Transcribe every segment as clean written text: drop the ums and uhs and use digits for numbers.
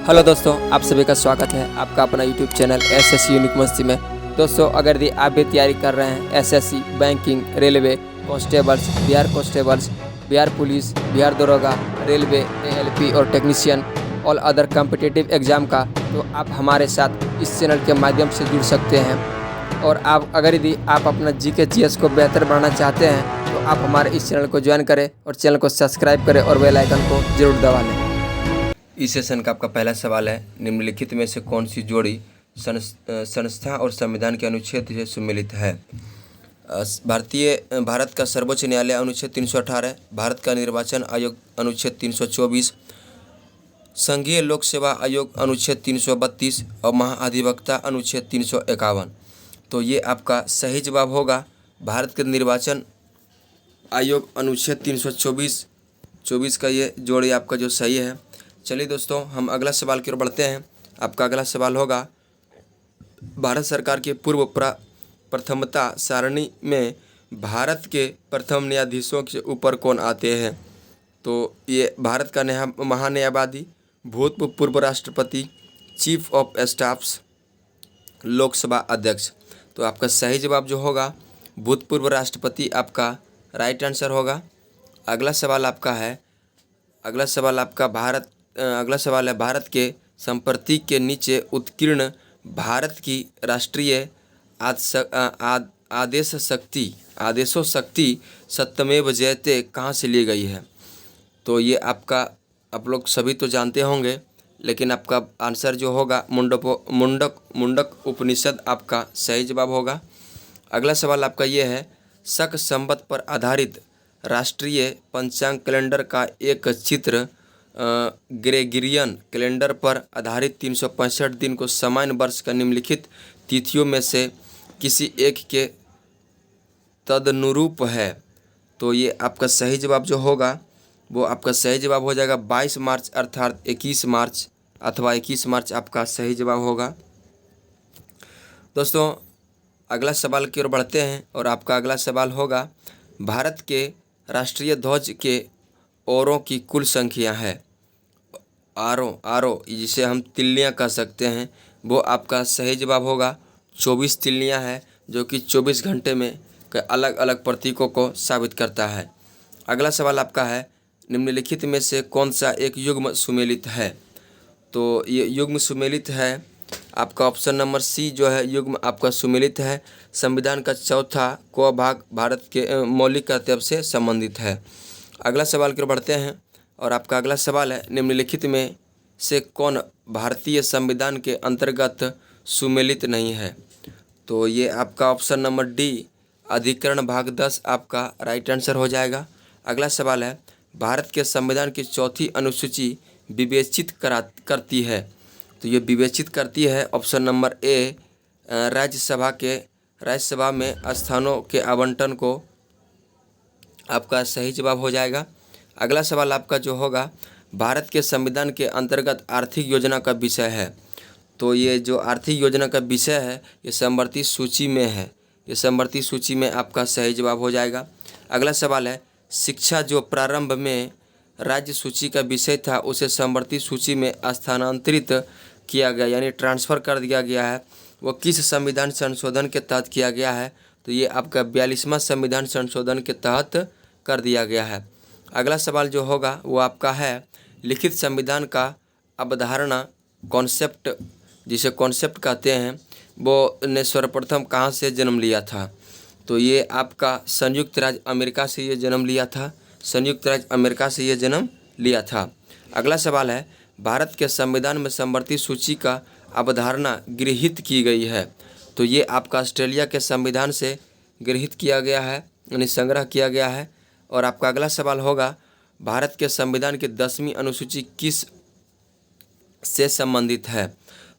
Hello दोस्तों, आप सभी का स्वागत है आपका अपना यूट्यूब चैनल एसएससी यूनिक मस्ती में। दोस्तों, अगर यदि आप भी तैयारी कर रहे हैं SSC, banking, railway, constables, Bihar police, Bihar दरोगा, रेलवे, एएलपी और technician all other competitive exam का, तो आप हमारे साथ इस चैनल के माध्यम से जुड़ सकते हैं। और आप अगर यदि आप अपना जीके जीएस को बेहतर बनाना चाहते हैं तो आप हमारे इस चैनल को ज्वाइन करें और चैनल को सब्सक्राइब करें और बेल आइकन को जरूर दबा लें। इस सेशन का आपका पहला सवाल है, निम्नलिखित में से कौन सी जोड़ी संस्था और संविधान के अनुच्छेद से सम्मिलित है? भारत का सर्वोच्च न्यायालय अनुच्छेद 318, भारत का निर्वाचन आयोग अनुच्छेद 324, संघीय लोक सेवा आयोग अनुच्छेद 332 और महाधिवक्ता अनुच्छेद 351। तो ये आपका सही जवाब होगा। भारत के निर्वाचन आयोग अनुच्छेद 324 का ये जोड़ी आपका जो सही है। चलिए दोस्तों, हम अगला सवाल की ओर बढ़ते हैं। आपका अगला सवाल होगा, भारत सरकार के पूर्व प्रथमता सारणी में भारत के प्रथम न्यायाधीशों के ऊपर कौन आते हैं? तो ये भारत का महान्यायवादी, भूतपूर्व पूर्व राष्ट्रपति, चीफ ऑफ स्टाफ्स, लोकसभा अध्यक्ष। तो आपका सही जवाब जो होगा भूतपूर्व राष्ट्रपति आपका राइट आंसर होगा। अगला सवाल है, भारत के संप्रतीक के नीचे उत्कीर्ण भारत की राष्ट्रीय आदेशो शक्ति सत्यमेव जयते कहाँ से ली गई है? तो ये आप लोग सभी तो जानते होंगे, लेकिन आपका आंसर जो होगा मुंडक उपनिषद आपका सही जवाब होगा। अगला सवाल आपका ये है, शक संवत पर आधारित राष्ट्रीय पंचांग कैलेंडर का एक चित्र ग्रेगोरियन कैलेंडर पर आधारित 365 दिन को सामान्य वर्ष का निम्नलिखित तिथियों में से किसी एक के तदनुरूप है। तो ये आपका सही जवाब जो होगा वो आपका सही जवाब हो जाएगा 22 मार्च अर्थात 21 मार्च अथवा 21 मार्च आपका सही जवाब होगा। दोस्तों, अगला सवाल की ओर बढ़ते हैं और आपका अगला सवाल होगा, भारत के राष्ट्रीय ध्वज के औरों की कुल संख्या है। आरो जिसे हम तिल्लियाँ कह सकते हैं, वो आपका सही जवाब होगा 24 तिल्लियाँ है, जो कि 24 घंटे में अलग अलग प्रतीकों को साबित करता है। अगला सवाल आपका है, निम्नलिखित में से कौन सा एक युग्म सुमेलित है? तो ये युग्म सुमेलित है आपका ऑप्शन नंबर सी जो है, युग्म आपका सुमेलित है। संविधान का चौथा क भाग भारत के मौलिक कर्तव्य से संबंधित है। अगला सवाल की ओर बढ़ते हैं और आपका अगला सवाल है, निम्नलिखित में से कौन भारतीय संविधान के अंतर्गत सुमेलित नहीं है? तो ये आपका ऑप्शन नंबर डी अधिकरण भाग 10 आपका राइट आंसर हो जाएगा। अगला सवाल है, भारत के संविधान की चौथी अनुसूची विवेचित करती है। तो ये विवेचित करती है ऑप्शन नंबर ए राज्यसभा में स्थानों के आवंटन को आपका सही जवाब हो जाएगा। अगला सवाल आपका जो होगा, भारत के संविधान के अंतर्गत आर्थिक योजना का विषय है। तो ये जो आर्थिक योजना का विषय है ये समवर्ती सूची में है, ये समवर्ती सूची में आपका सही जवाब हो जाएगा। अगला सवाल है, शिक्षा जो प्रारंभ में राज्य सूची का विषय था उसे समवर्ती सूची में स्थानांतरित किया गया, यानी ट्रांसफ़र कर दिया गया है, वो किस संविधान संशोधन के तहत किया गया है? तो ये आपका 42वां संविधान संशोधन के तहत कर दिया गया है। अगला सवाल जो होगा वो आपका है, लिखित संविधान का अवधारणा कॉन्सेप्ट, जिसे कॉन्सेप्ट कहते हैं, वो ने सर्वप्रथम कहाँ से जन्म लिया था? तो ये आपका संयुक्त राज्य अमेरिका से ये जन्म लिया था, संयुक्त राज्य अमेरिका से ये जन्म लिया था। अगला सवाल है, भारत के संविधान में समवर्ती सूची का अवधारणा गृहीत की गई है। तो ये आपका ऑस्ट्रेलिया के संविधान से गृहीत किया गया है, यानी संग्रह किया गया है। और आपका अगला सवाल होगा, भारत के संविधान की 10वीं अनुसूची किस से संबंधित है?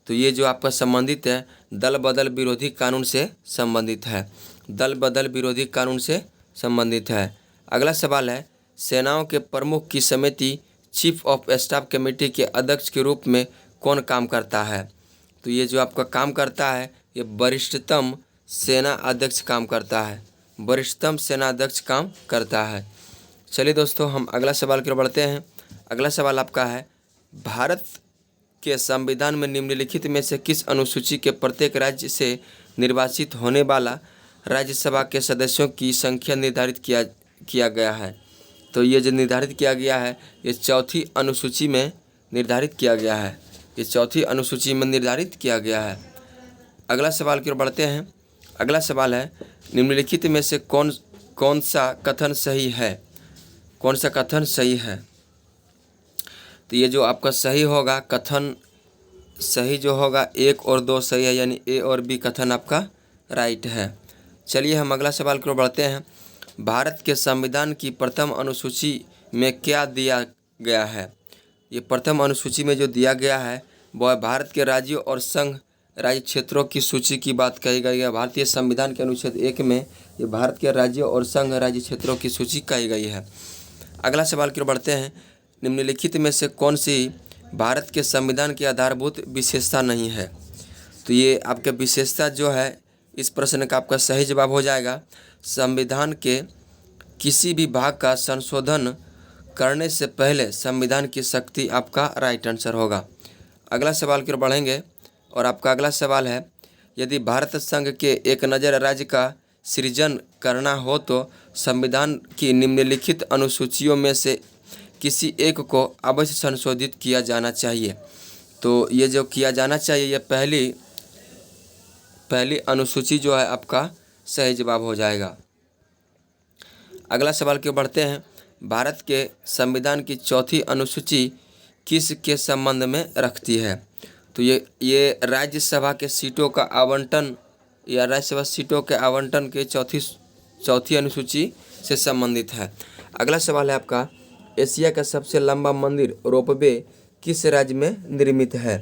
तो ये जो आपका संबंधित है दल बदल विरोधी कानून से संबंधित है, दल बदल विरोधी कानून से संबंधित है। अगला सवाल है, सेनाओं के प्रमुख की समिति चीफ ऑफ स्टाफ कमेटी के अध्यक्ष के रूप में कौन काम करता है? तो ये जो आपका काम करता है ये वरिष्ठतम सेना अध्यक्ष काम करता है, वरिष्ठतम सेना अध्यक्ष काम करता है। चलिए दोस्तों, हम अगला सवाल की ओर बढ़ते हैं। अगला सवाल आपका है, भारत के संविधान में निम्नलिखित में से किस अनुसूची के प्रत्येक राज्य से निर्वाचित होने वाला राज्यसभा के सदस्यों की संख्या निर्धारित किया गया है? तो ये जो निर्धारित किया गया है ये चौथी अनुसूची में निर्धारित किया गया है। ये चौथी अनुसूची में निर्धारित किया गया है। अगला सवाल की ओर बढ़ते हैं। अगला सवाल है, निम्नलिखित में से कौन सा कथन सही है? कौन सा कथन सही है? तो ये जो आपका सही होगा कथन सही जो होगा 1 और 2 सही है, यानी ए और बी कथन आपका राइट है। चलिए हम अगला सवाल की ओर बढ़ते हैं। भारत के संविधान की प्रथम अनुसूची में क्या दिया गया है? ये प्रथम अनुसूची में जो दिया गया है वह भारत के राज्यों और संघ राज्य क्षेत्रों की सूची की बात कही गई है। भारतीय संविधान के अनुच्छेद 1 में ये भारत के राज्यों और संघ राज्य क्षेत्रों की सूची कही गई है। अगला सवाल की ओर बढ़ते हैं। निम्नलिखित में से कौन सी भारत के संविधान की आधारभूत विशेषता नहीं है? तो ये आपका विशेषता जो है इस प्रश्न का आपका सही जवाब हो जाएगा, संविधान के किसी भी भाग का संशोधन करने से पहले संविधान की शक्ति आपका राइट आंसर होगा। अगला सवाल की ओर बढ़ेंगे और आपका अगला सवाल है, यदि भारत संघ के एक नज़र राज्य का सृजन करना हो तो संविधान की निम्नलिखित अनुसूचियों में से किसी एक को अवश्य संशोधित किया जाना चाहिए। तो ये जो किया जाना चाहिए ये पहली अनुसूची जो है आपका सही जवाब हो जाएगा। अगला सवाल की ओर बढ़ते हैं। भारत के संविधान की चौथी अनुसूची किस के संबंध में रखती है? तो ये राज्यसभा के सीटों का आवंटन या राज्यसभा सीटों के आवंटन के चौथी अनुसूची से संबंधित है। अगला सवाल है आपका, एशिया का सबसे लंबा मंदिर रोपवे किस राज्य में निर्मित है?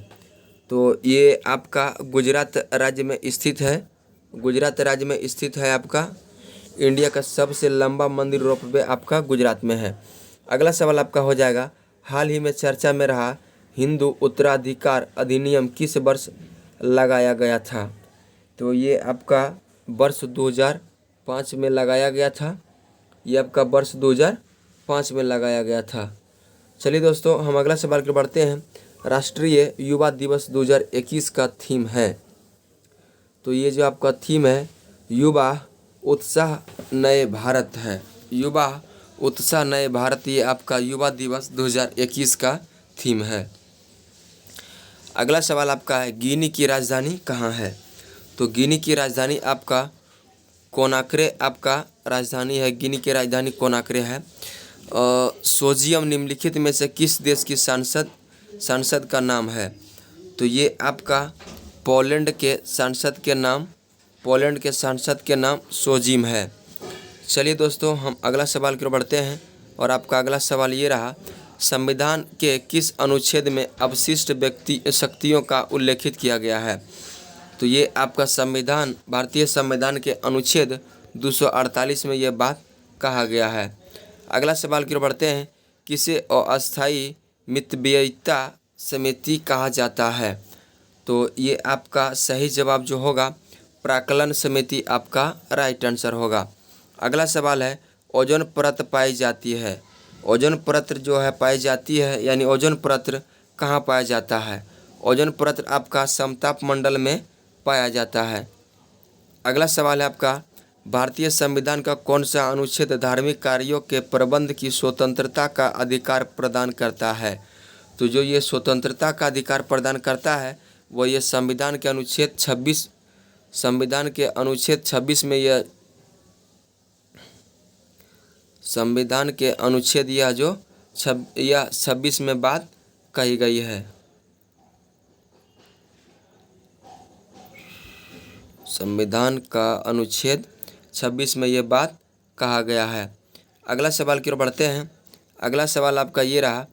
तो ये आपका गुजरात राज्य में स्थित है। गुजरात राज्य में स्थित है आपका इंडिया का सबसे लंबा मंदिर रोपवे आपका गुजरात में है। अगला सवाल आपका हो जाएगा, हाल ही में चर्चा में रहा हिंदू उत्तराधिकार अधिनियम किस वर्ष लगाया गया था? तो ये आपका वर्ष 2005 में लगाया गया था। ये आपका वर्ष 2005 में लगाया गया था। चलिए दोस्तों हम अगला सवाल की ओर बढ़ते हैं। राष्ट्रीय युवा दिवस 2021 का थीम है। तो ये जो आपका थीम है युवा उत्साह नए भारत है। युवा उत्साह नए भारत ये आपका युवा दिवस 2021 का थीम है। अगला सवाल आपका है, गिनी की राजधानी कहाँ है? तो गिनी की राजधानी आपका कोनाक्रे आपका राजधानी है। गिनी की राजधानी कोनाक्रे है। सोजियम निम्नलिखित में से किस देश की सांसद का नाम है? तो ये आपका पोलैंड के सांसद के नाम सोजिम है। चलिए दोस्तों हम अगला सवाल की ओर बढ़ते हैं और आपका अगला सवाल ये रहा, संविधान के किस अनुच्छेद में अवशिष्ट शक्तियों का उल्लेखित किया गया है? तो ये आपका भारतीय संविधान के अनुच्छेद 248 में ये बात कहा गया है। अगला सवाल की ओर बढ़ते हैं, किसे अस्थायी मितव्ययिता समिति कहा जाता है? तो ये आपका सही जवाब जो होगा प्राक्कलन समिति आपका राइट आंसर होगा। अगला सवाल है, ओजोन परत पाई जाती है। ओजोन परत जो है पाई जाती है यानी ओजोन परत कहाँ पाया जाता है? ओजोन परत आपका समताप मंडल में पाया जाता है। अगला सवाल है आपका, भारतीय संविधान का कौन सा अनुच्छेद धार्मिक कार्यों के प्रबंध की स्वतंत्रता का अधिकार प्रदान करता है? तो जो ये स्वतंत्रता का अधिकार प्रदान करता है वो ये संविधान के अनुच्छेद 26 में यह संविधान के अनुच्छेद यह 26 में बात कही गई है। संविधान का अनुच्छेद 26 में ये बात कहा गया है। अगला सवाल की ओर बढ़ते हैं। अगला सवाल आपका ये रहा,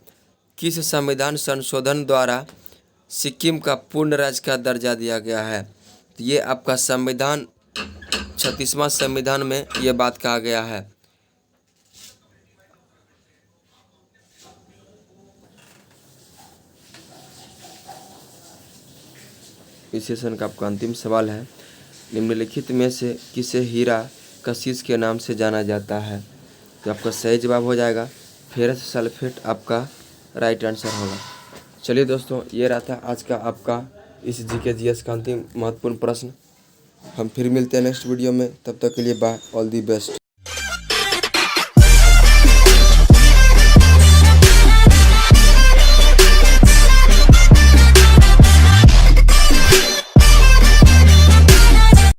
किस संविधान संशोधन द्वारा सिक्किम का पूर्ण राज्य का दर्जा दिया गया है? तो ये आपका 36वां संविधान में ये बात कहा गया है। इस सेशन का आपका अंतिम सवाल है, निम्नलिखित में से किसे हीरा कशिश के नाम से जाना जाता है? तो आपका सही जवाब हो जाएगा फेरस सल्फेट आपका राइट आंसर होगा। चलिए दोस्तों, ये रहा था आज का आपका इस जीके जीएस का अंतिम महत्वपूर्ण प्रश्न। हम फिर मिलते हैं नेक्स्ट वीडियो में, तब तक के लिए बाय, ऑल दी बेस्ट।